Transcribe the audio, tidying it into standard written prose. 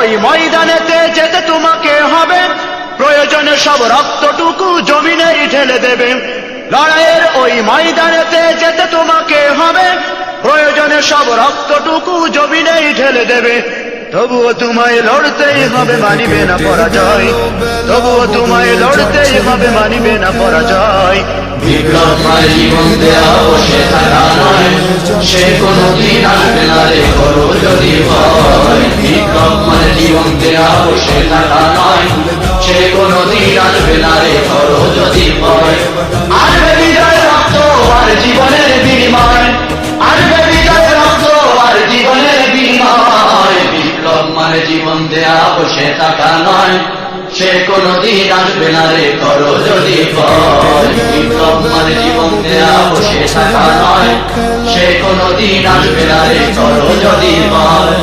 ওই ময়দানেতে যেতে তোমাকে হবে, প্রয়োজনে সব রক্তটুকু জমিনেই ঢেলে দেবে। লড়াইয়ের ওই ময়দানেতে যেতে তোমাকে হবে, প্রয়োজনে সব রক্তটুকু জমিনেই ঢেলে দেবে। তবুও তোমায় লড়তেই হবে, মানিবে না পরাজয়। তবুও তোমায় লড়তেই হবে, মানিবে না পরাজয়। বিপ্লব মানে জীবন দেয়া বসে থাকা নয়, সে কোনদিন আসবে না রে করো যদি ভয়। বিপ্লব মানে জীবন দেয়া বসে থাকা নয়, সে কোনদিন আসবে না রে করো যদি ভয়। আসবে বিজয় রক্ত আর জীবনের বিনিময়, আসবে বিজয় রক্ত আর জীবনের বিনিময়। বিপ্লব মানে জীবন দেয়া বসে থাকা নয়, সে কোনদিন আসবে না রে করো যদি ভয়। বিপ্লব মানে জীবন দেয়া বসে থাকা নয়, সে কোনদিন আসবে না রে করো যদি ভয়।